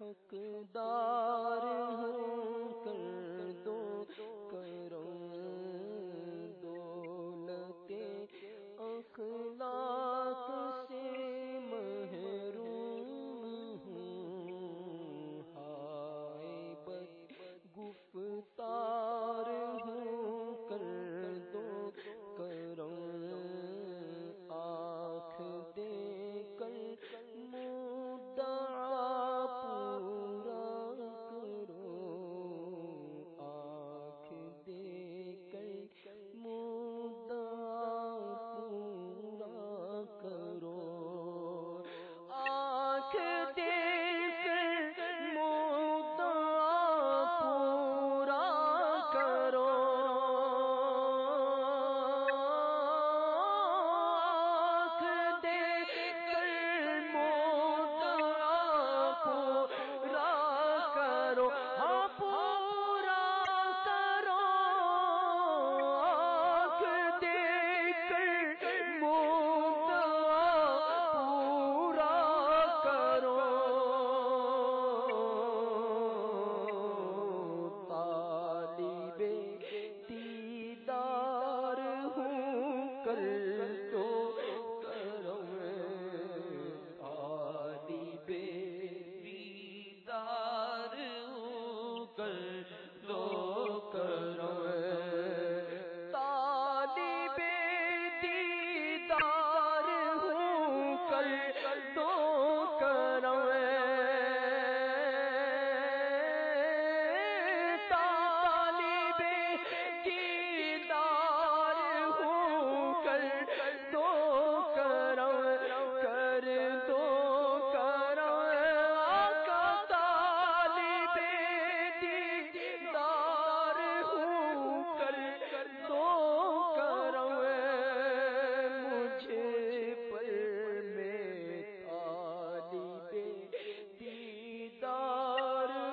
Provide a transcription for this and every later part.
حقدار ہوں کر دو کرم دولت اخلاق سے محروم ہوں، ہائے بد گفتار ہوں کر دو کرم آنکھ دے کر مدعا پورا کرو، آنکھ دے کر مدعا پورا کرو، آنکھ دے کر مدعا پورا کرو، دیدار ہوں کر دو کرم، طالب دیدار ہوں کر دو کرم، طالب دیدار ہوں کر دو کرم، دیدار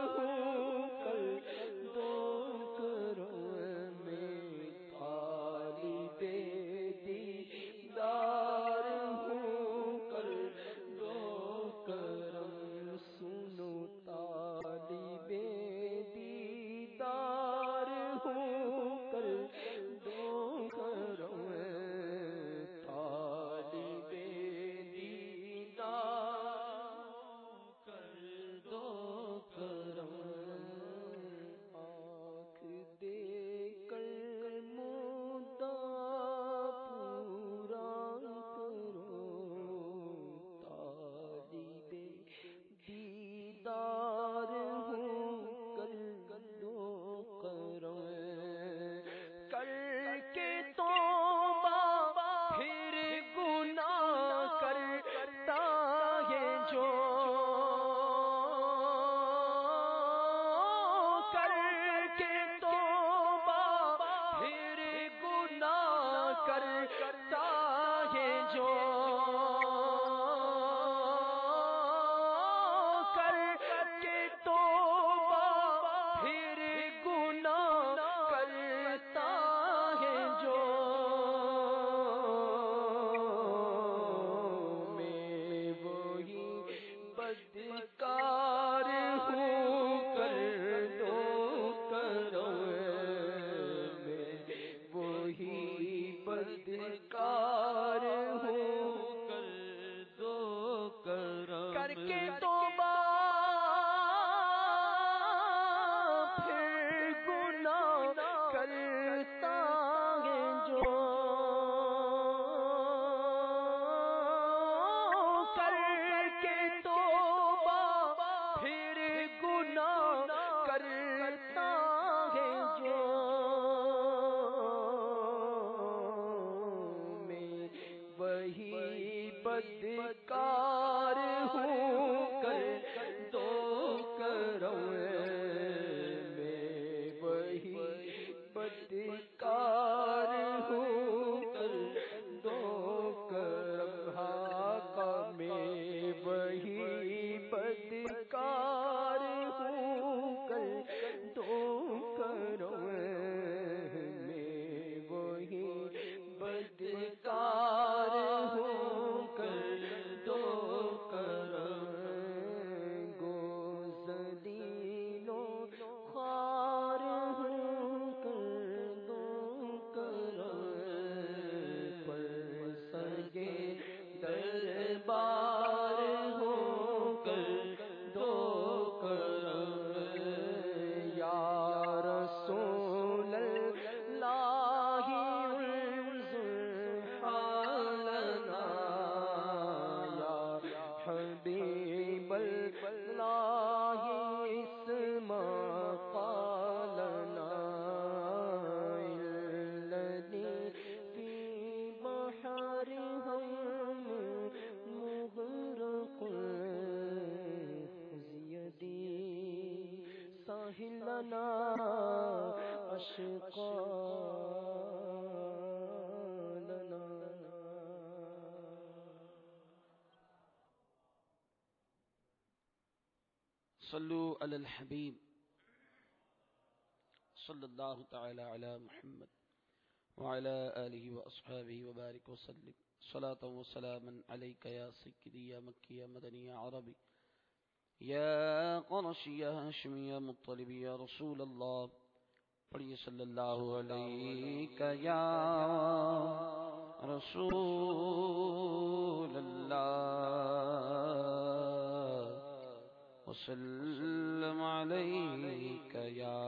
ہوں کر دو کرم، طالب دیدار ہوں کر دو کرم، سنو طالب دیدار ہوں کر دو کرم، طالب دیدار دو کرم، آنکھ دے کر مدعا پورا کرو، طالب دیدار ہوں کر دو کرم، کر کے توبہ پھر گناہ کرتا ہے جو، کرتا ہے جو کر کے توبہ پھر گناہ کرتا ہے جو، میں وہی بدکار ہوں کر دو کرم، وہی بدکار ہوں کر دو کرم، کر کے توبہ پھر گناہ کرتا ہے جو، کر کے توبہ پھر گناہ کرتا ہے جو، وہی بدکار ہوں کر دو کرم، میں وہی بدکار ہوں کر دو کرم، ہاں میں وہی بدکار ہوں کر دو کرم، میں وہی بدکار ہوں کر دو سهل لنا أشقالنا. صلوا على الحبيب صلى الله تعالى على محمد وعلى آله وأصحابه وبارك وسلم. صلاة وسلاما عليك يا سيدي يا مكي يا مدني يا عربي يا قرشي يا هاشمي يا مطلبي يا رسول الله. پڑھیے صلی اللہ علیک یا رسول اللہ وسلم علیک یا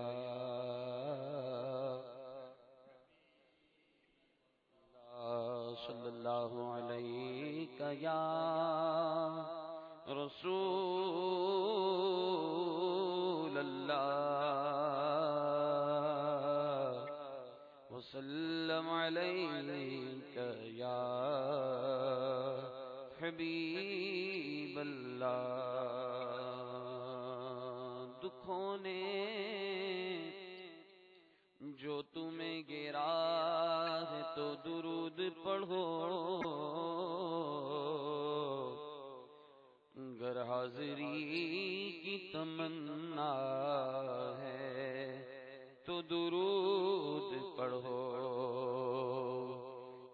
صلی اللہ علیک یا رسول اللہ وسلم علیک یا حبیب اللہ. دکھوں نے جو تمہیں گرا ہے تو درود پڑھو، گر حاضری کی تمنا ہے تو درود پڑھو،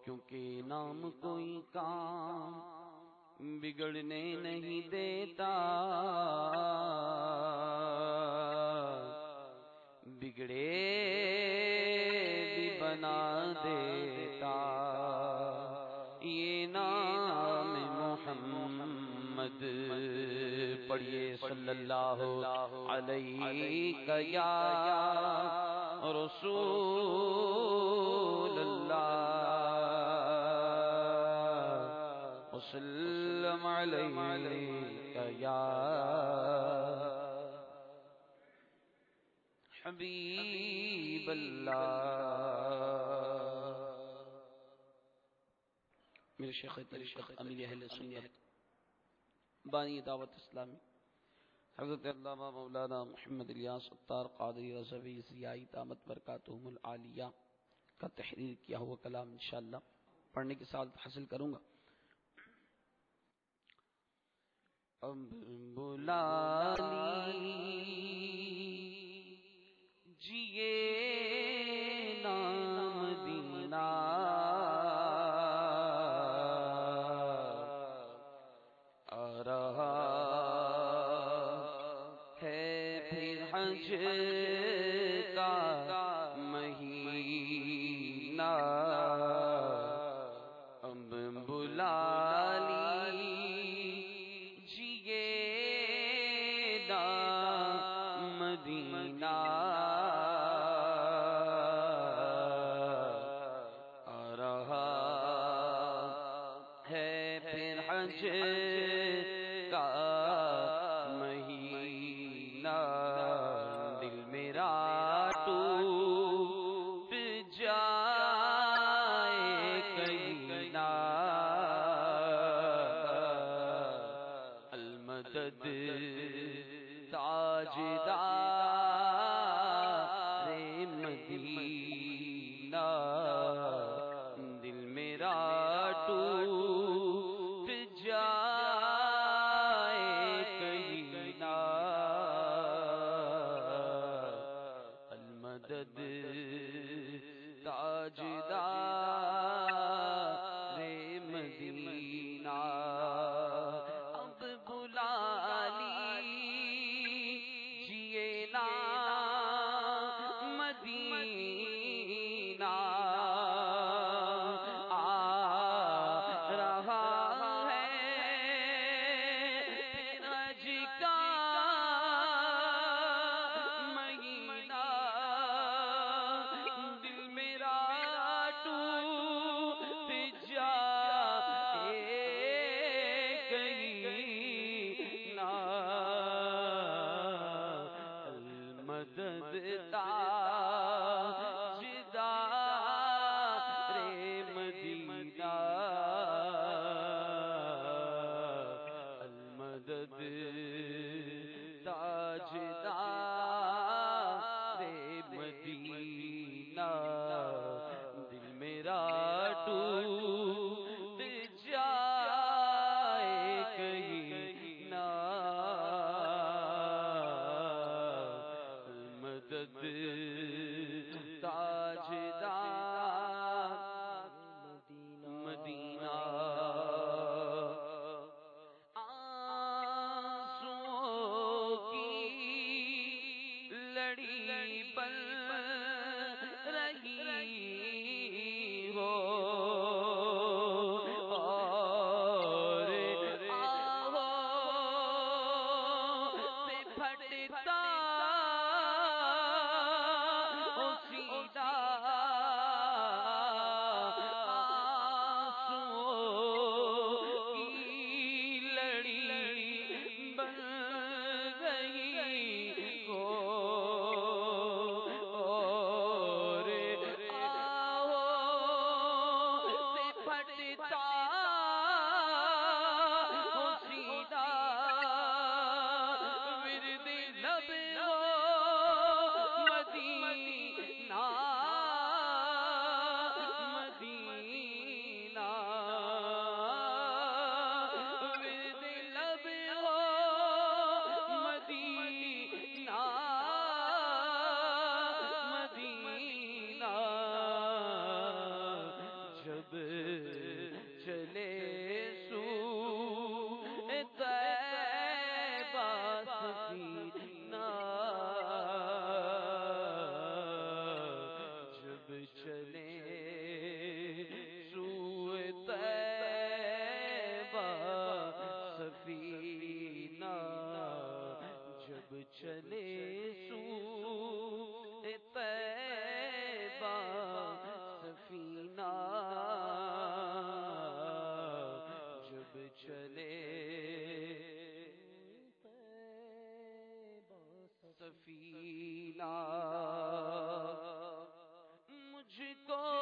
کیونکہ نام کوئی کام بگڑنے نہیں دیتا، بگڑے بھی بنا دیتا یہ نام محمد. پڑھیے صلی اللہ علیہ یا رسول اللہ وسلم علیہ یا حبیب اللہ. میرے شیخ طریقت امیر اہل سنت بانی دعوت اسلامی حضرت علامہ مولانا محمد الیاس ستار قادری رضوی ضیائی دامت برکاتہم العالیہ کا تحریر کیا ہوا کلام انشاءاللہ پڑھنے کی سعادت حاصل کروں گا. اب بلا جیے نام مدینہ آ رہا ہے پھر حج کا مہینہ. اب بلا لیجیے نام مدینہ آ رہا ہے پھر حج کا مہینہ. دل میرا ٹوٹ جائے کہیں نہ المدد تاجدار مدینہ. دل میرا ٹوٹ جائے کہیں نہ المدد تاجدار مدینہ. اب بلا لیجیے نام مدینہ آ رہا ہے پھر حج کا مہینہ. دل میرا ٹوٹ جائے کہیں نہ المدد تاجدار مدینہ. المدد تاجدار مدد تاجدار مدینہ آنسوؤں کی لڑی بن رہی ہو چلے سوئے طیبہ سفینہ جب چلے سوئے طیبہ سفینہ جب چلے سوئے طیبہ سفینہ جب چلے سفینہ مجھ کو